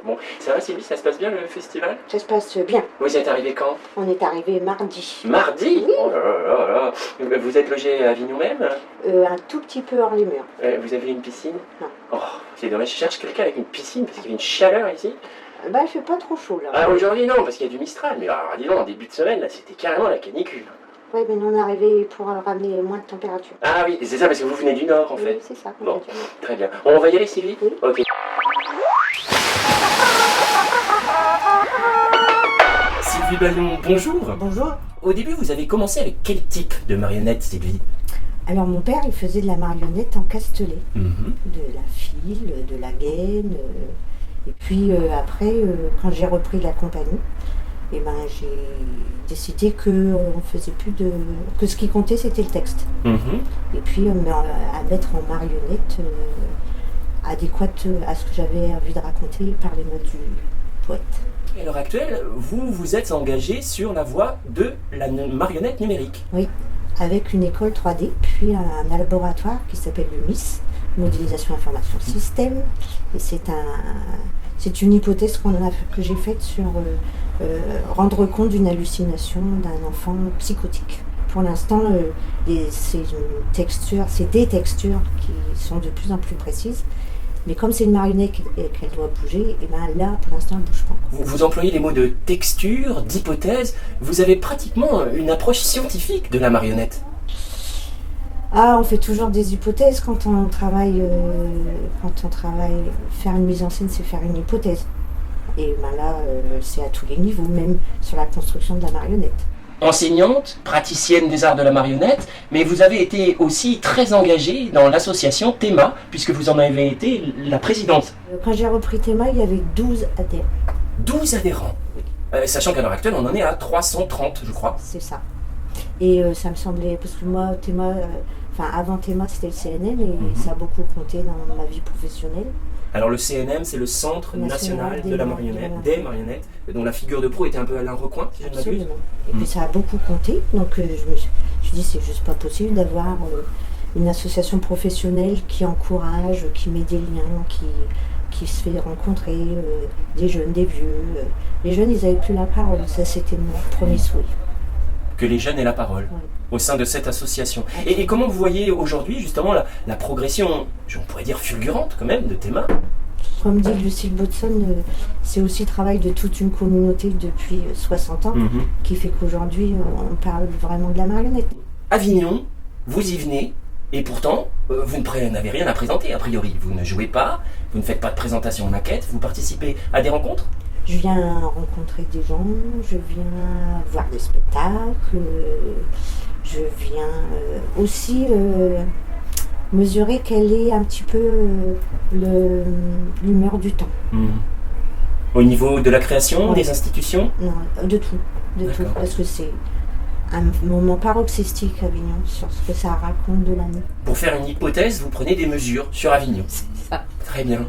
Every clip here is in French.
Bon, ça va Sylvie, ça se passe bien le festival? Ça se passe bien. Vous êtes arrivé quand? On est arrivé mardi. Mardi? Oui. Oh là là là là. Vous êtes logé à Avignon même? Un tout petit peu hors les murs. Vous avez une piscine? Non. Oh, c'est dommage, je cherche quelqu'un avec une piscine parce qu'il y a une chaleur ici. Bah, il fait pas trop chaud là. Ah, aujourd'hui non, parce qu'il y a du Mistral, mais alors, dis donc, en début de semaine, là, c'était carrément la canicule. Oui, mais nous on est arrivé pour ramener moins de température. Ah oui, c'est ça, parce que vous venez du Nord en Oui, fait. c'est ça. Bon, très bien. On va y aller Sylvie? Oui. Ok. Sylvie Bayon, bonjour. Bonjour. Au début, vous avez commencé avec quel type de marionnette, Sylvie? Alors mon père, il faisait de la marionnette en castelet. Mhm. De la file, de la gaine. Et puis après, quand j'ai repris la compagnie, eh ben, j'ai décidé qu'on faisait plus de... que ce qui comptait, c'était le texte. Mhm. Et puis à mettre en marionnette adéquate à ce que j'avais envie de raconter par les mots du poète. À l'heure actuelle, vous vous êtes engagé sur la voie de la marionnette numérique. Oui, avec une école 3D, puis un laboratoire qui s'appelle le MIS, Modélisation Information Système. Et c'est une hypothèse que j'ai faite sur rendre compte d'une hallucination d'un enfant psychotique. Pour l'instant, c'est des textures qui sont de plus en plus précises. Mais comme c'est une marionnette et qu'elle doit bouger, et ben là, pour l'instant, elle ne bouge pas. Vous employez les mots de texture, d'hypothèse. Vous avez pratiquement une approche scientifique de la marionnette. Ah, on fait toujours des hypothèses quand on travaille. Faire une mise en scène, c'est faire une hypothèse. Et ben là, c'est à tous les niveaux, même sur la construction de la marionnette. Enseignante, praticienne des arts de la marionnette, mais vous avez été aussi très engagée dans l'association Théma, puisque vous en avez été la présidente. Quand j'ai repris Théma, il y avait 12 adhérents. 12 adhérents. Sachant qu'à l'heure actuelle, on en est à 330, je crois. C'est ça. Et ça me semblait, parce que moi, Théma, avant Théma, c'était le CNM, et ça a beaucoup compté dans ma vie professionnelle. Alors le CNM, c'est le Centre National de la Marionnette, des marionnettes, dont la figure de pro était un peu Alain Recoin, si je ne m'abuse. Absolument. Et puis ça a beaucoup compté, donc je me suis dit c'est juste pas possible d'avoir une association professionnelle qui encourage, qui met des liens, qui se fait rencontrer des jeunes, des vieux. Les jeunes, ils n'avaient plus la parole, ça c'était mon premier souhait. Que les jeunes aient la parole. Oui. Au sein de cette association. Et comment vous voyez aujourd'hui justement la progression, on pourrait dire fulgurante quand même, de Théma? Comme dit Lucille Bodson, c'est aussi le travail de toute une communauté depuis 60 ans qui fait qu'aujourd'hui on parle vraiment de la marionnette. Avignon, vous y venez, et pourtant vous n'avez rien à présenter a priori. Vous ne jouez pas, vous ne faites pas de présentation maquette, vous participez à des rencontres? Je viens rencontrer des gens, je viens voir des spectacles, je viens aussi mesurer quelle est un petit peu l'humeur du temps. Au niveau de la création, des institutions? Non, de tout, parce que c'est un moment paroxystique Avignon sur ce que ça raconte de l'année. Pour faire une hypothèse, vous prenez des mesures sur Avignon. C'est ça. Très bien.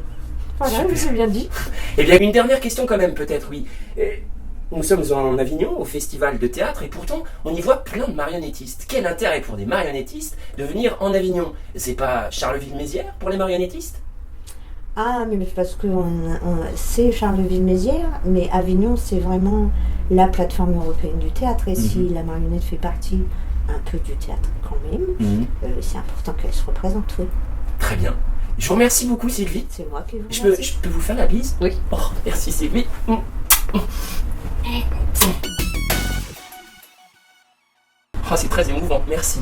Voilà, je vous ai bien dit. Eh bien, une dernière question quand même, peut-être, oui. Nous sommes en Avignon, au festival de théâtre, et pourtant, on y voit plein de marionnettistes. Quel intérêt pour des marionnettistes de venir en Avignon? C'est pas Charleville-Mézières pour les marionnettistes? Ah, mais parce que c'est Charleville-Mézières, mais Avignon, c'est vraiment la plateforme européenne du théâtre. Et si la marionnette fait partie un peu du théâtre quand même, c'est important qu'elle se représente, oui. Très bien. Je vous remercie beaucoup, Sylvie. C'est moi qui vous remercie. Je peux vous faire la bise? Oui. Oh, merci, Sylvie. Oh, c'est très émouvant. Merci.